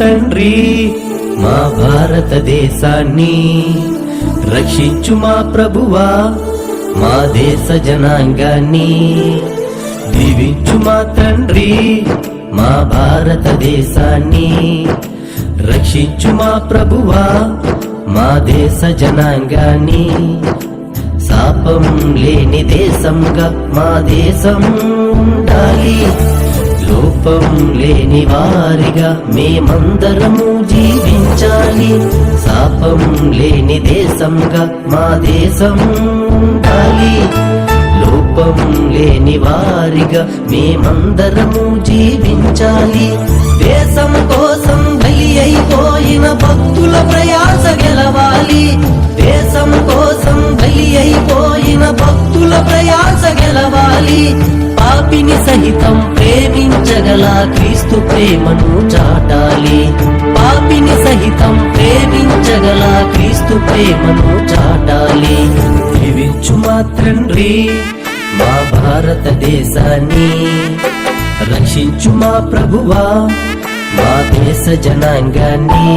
తండ్రి మా భారతదేశాన్ని, రక్షించు మా ప్రభువా మా దేశ జనాంగాన్ని. దీవించు మా తండ్రి మా భారతదేశాన్ని, రక్షించు మా ప్రభువా మా దేశ జనాంగాన్ని. శాపం లేని దేశంగా మా దేశం ఉండాలి, లోపం లేని వారిగా మేమందరము జీవించాలి. శాపం లేని దేశంగా మా దేశం ఉండాలి, లోపం లేని వారిగా మేమందరము జీవించాలి. దేశం కోసం బలి అయిపోయిన భక్తుల ప్రయాస గెలవాలి, దేశం కోసం బలి అయిపోయిన భక్తుల ప్రయాస గెలవాలి. పాపిని సహితం ప్రేమించగల క్రీస్తు ప్రేమను చాటాలి, పాపిని సహితం ప్రేమించగల క్రీస్తు ప్రేమను చాటాలి. దీవించు మా తండ్రి మా భారతదేశాన్ని, రక్షించు మా ప్రభువా మా దేశ జనాంగాన్ని.